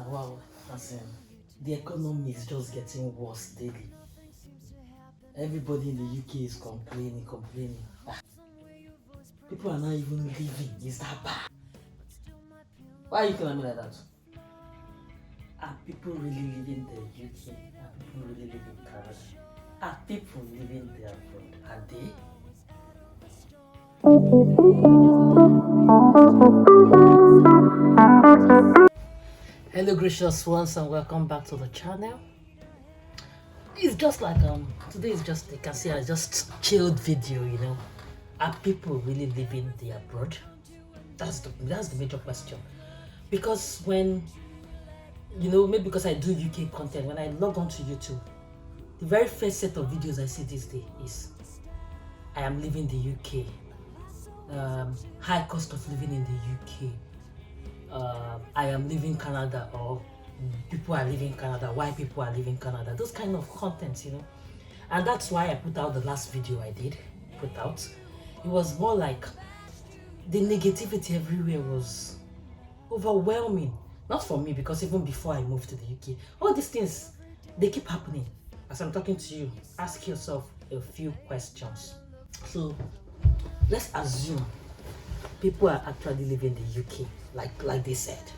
Wow, as in, the economy is just getting worse daily. Everybody in the UK is complaining. People are not even living. Is that bad? Why are you telling me like that? Are people really living the UK? Are people really living Canada? Are people living there abroad? Are they? Hello gracious ones and welcome back to the channel. It's just like today is just, you can see I just chilled video, Are people really living the abroad? That's the major question. Because when maybe because I do UK content, when I log on to YouTube, the very first set of videos I see this day is I am living the UK. High cost of living in the UK. I am leaving Canada, or people are leaving Canada, why people are leaving Canada, those kind of contents, And that's why I put out the last video I did put out. It was more like the negativity everywhere was overwhelming. Not for me, because even before I moved to the UK, all these things, they keep happening. As I'm talking to you, ask yourself a few questions. So let's assume people are actually living in the UK, like they said.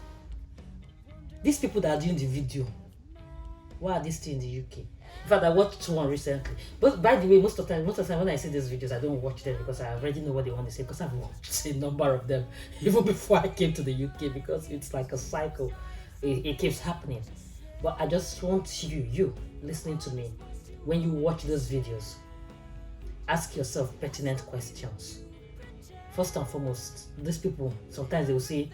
These people that are doing the video, why are they still in the UK? In fact, I watched one recently. But by the way, most of the time when I see these videos, I don't watch them because I already know what they want to say, because I've watched a number of them even before I came to the UK, because it's like a cycle. It keeps happening. But I just want you listening to me, when you watch those videos, ask yourself pertinent questions. First and foremost, these people, sometimes they will say,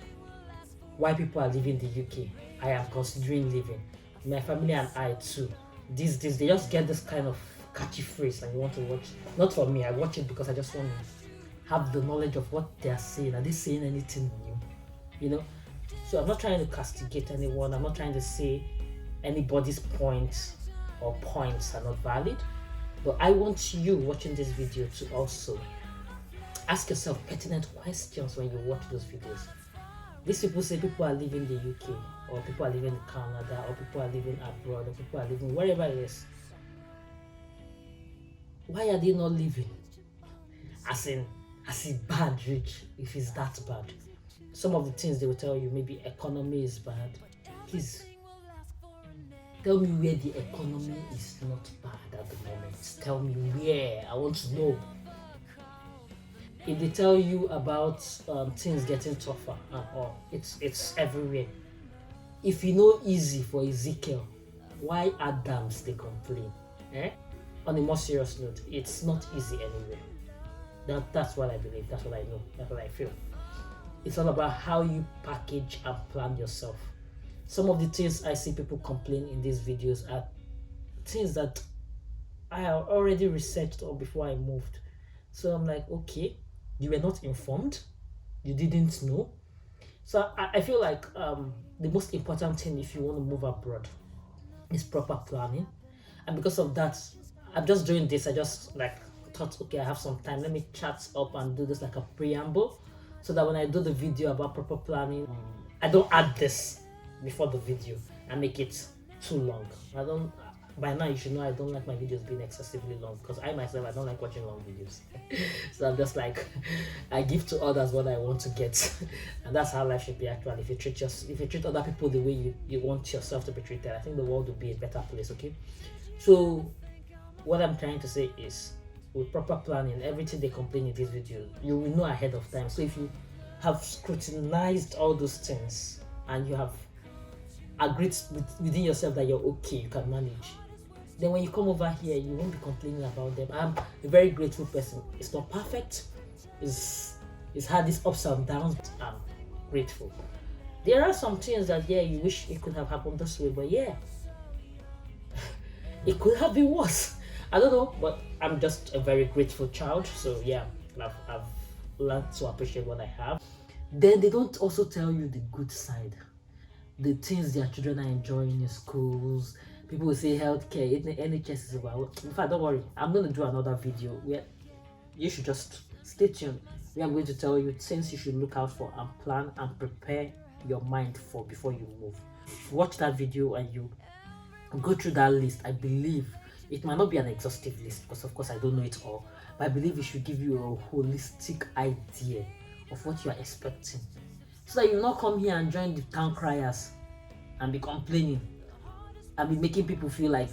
why people are leaving the UK? I am considering leaving. My family and I too. These days, they just get this kind of catchy phrase and you want to watch. Not for me, I watch it because I just want to have the knowledge of what they are saying. Are they saying anything new? So I'm not trying to castigate anyone. I'm not trying to say anybody's points or points are not valid. But I want you watching this video to also ask yourself pertinent questions when you watch those videos. These people say people are leaving the UK, or people are living in Canada, or people are living abroad, or people are living wherever it is. Why are they not living? As in bad, rich, if it's that bad. Some of the things they will tell you, maybe economy is bad. Please, tell me where the economy is not bad at the moment. Tell me where. I want to know. If they tell you about things getting tougher and all, it's everywhere. If you know easy for Ezekiel, why Adams they complain? On a more serious note, it's not easy anywhere. That's what I believe, that's what I know, that's what I feel. It's all about how you package and plan yourself. Some of the things I see people complain in these videos are things that I have already researched on before I moved. So I'm like, okay, you were not informed, you didn't know. So I feel like the most important thing if you want to move abroad is proper planning. And because of that, I'm just doing this. I just thought, okay, I have some time, let me chat up and do this like a preamble, so that when I do the video about proper planning, I don't add this before the video and make it too long. By now you should know I don't like my videos being excessively long, because I myself, I don't like watching long videos. So I'm just like, I give to others what I want to get. And that's how life should be actually. If you treat other people the way you want yourself to be treated, I think the world will be a better place, okay? So what I'm trying to say is, with proper planning, everything they complain in this video, you will know ahead of time. So if you have scrutinized all those things and you have agreed within yourself that you're okay, you can manage, then when you come over here, you won't be complaining about them. I'm a very grateful person. It's not perfect, it's had its ups and downs, but I'm grateful. There are some things that, yeah, you wish it could have happened this way, but yeah, it could have been worse. I don't know, but I'm just a very grateful child. So yeah, I've learned to appreciate what I have. Then they don't also tell you the good side, the things their children are enjoying in schools. People will say healthcare, NHS is about. In fact, don't worry, I'm going to do another video where you should just stay tuned. We are going to tell you things you should look out for and plan and prepare your mind for before you move. Watch that video and you go through that list. I believe it might not be an exhaustive list because of course I don't know it all, but I believe it should give you a holistic idea of what you are expecting, so that you not come here and join the town criers and be complaining and be making people feel like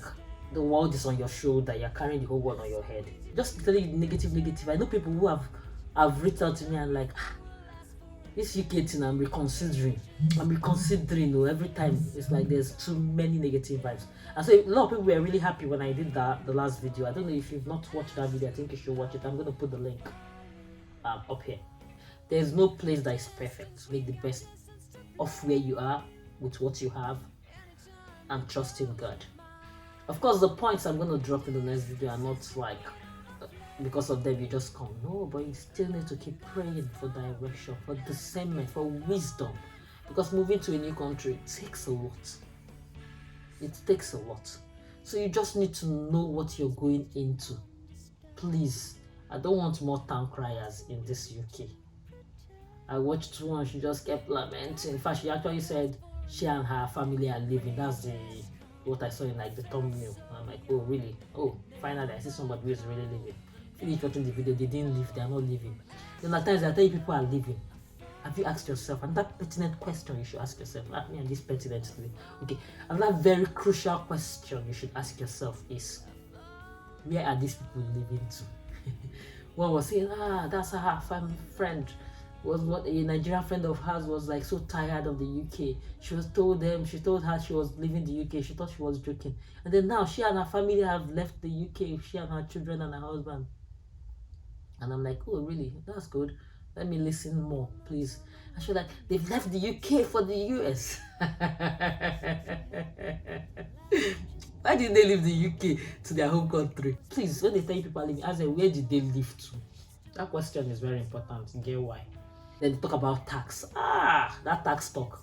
the world is on your shoulder, you're carrying the whole world on your head. Just telling you negative. I know people who have reached out to me and like, this UK thing, I'm reconsidering. Every time it's like there's too many negative vibes. And so a lot of people were really happy when I did that, the last video. I don't know if you've not watched that video, I think you should watch it. I'm going to put the link up here. There's no place that is perfect. Make the best of where you are with what you have and trust in God. Of course, the points I'm going to drop in the next video are not like because of them you just come. No, but you still need to keep praying for direction, for discernment, for wisdom, because moving to a new country takes a lot. It takes a lot. So you just need to know what you're going into. Please, I don't want more town criers in this UK. I watched one, she just kept lamenting. In fact, she actually said she and her family are leaving. That's what I saw in like the thumbnail. And I'm like, oh really? Oh, finally I see somebody who is really leaving. Finish watching the video, they didn't leave, they are not leaving. Then at times I tell you people are leaving. Have you asked yourself, and that pertinent question you should ask yourself, not me and this pertinently. Okay, and that very crucial question you should ask yourself is, where are these people living to? One was saying, that's her friend. Was what a Nigerian friend of hers was like so tired of the UK. She told her she was leaving the UK. She thought she was joking. And then now she and her family have left the UK, she and her children and her husband. And I'm like, oh really? That's good. Let me listen more, please. And she's like, they've left the UK for the US. Why did they leave the UK to their home country? Please, when they tell you people are leaving, ask them, where did they leave to? That question is very important. Get why? Then they talk about tax. That tax talk.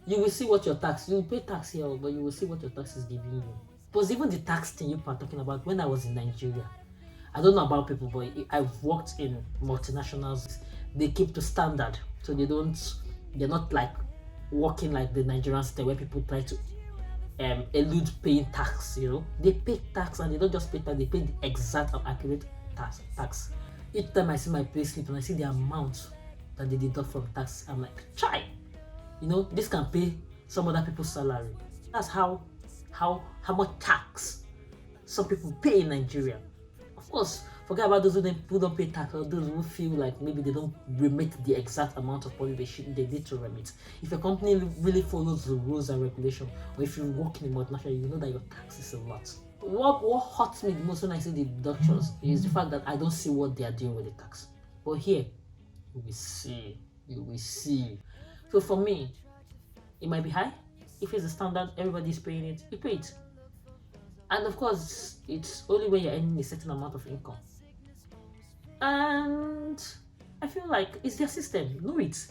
You will see what your tax, you will pay tax here, but you will see what your tax is giving you. Because even the tax thing you are talking about, when I was in Nigeria, I don't know about people, but I've worked in multinationals. They keep to standard, so they're not like working like the Nigerian state where people try to elude paying tax. You know, they pay tax, and they don't just pay tax; they pay the exact and accurate tax. Each time I see my pay slip and I see the amount that they deduct from tax, I'm like, chai! You know, this can pay some other people's salary. That's how much tax some people pay in Nigeria. Of course, forget about those who don't pay tax, or those who feel like maybe they don't remit the exact amount of money they need to remit. If a company really follows the rules and regulations, or if you work in a multinational, you know that your tax is a lot. What hurts me the most when I see the deductions is the fact that I don't see what they are doing with the tax. But here, you will see. So for me, it might be high. If it's a standard, everybody is paying it, you pay it. And of course, it's only when you're earning a certain amount of income. And I feel like it's their system, you know it.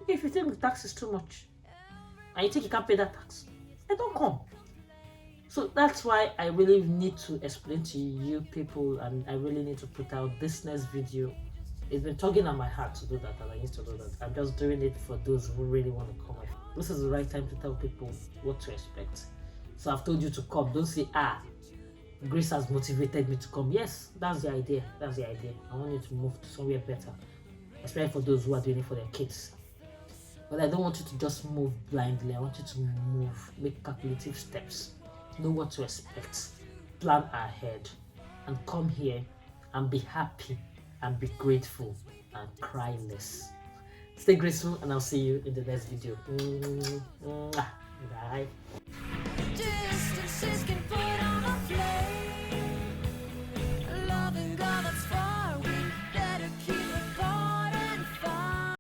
If you think the tax is too much, and you think you can't pay that tax, then don't come. So that's why I really need to explain to you people, and I really need to put out this next video. It's been tugging at my heart to do that, and I need to do that. I'm just doing it for those who really want to come. This is the right time to tell people what to expect. So I've told you to come. Don't say, Grace has motivated me to come. Yes, that's the idea. I want you to move to somewhere better, especially for those who are doing it for their kids. But I don't want you to just move blindly. I want you to move, make calculative steps, know what to expect, plan ahead, and come here and be happy and be grateful and cry less. Stay graceful, and I'll see you in the next video. Bye.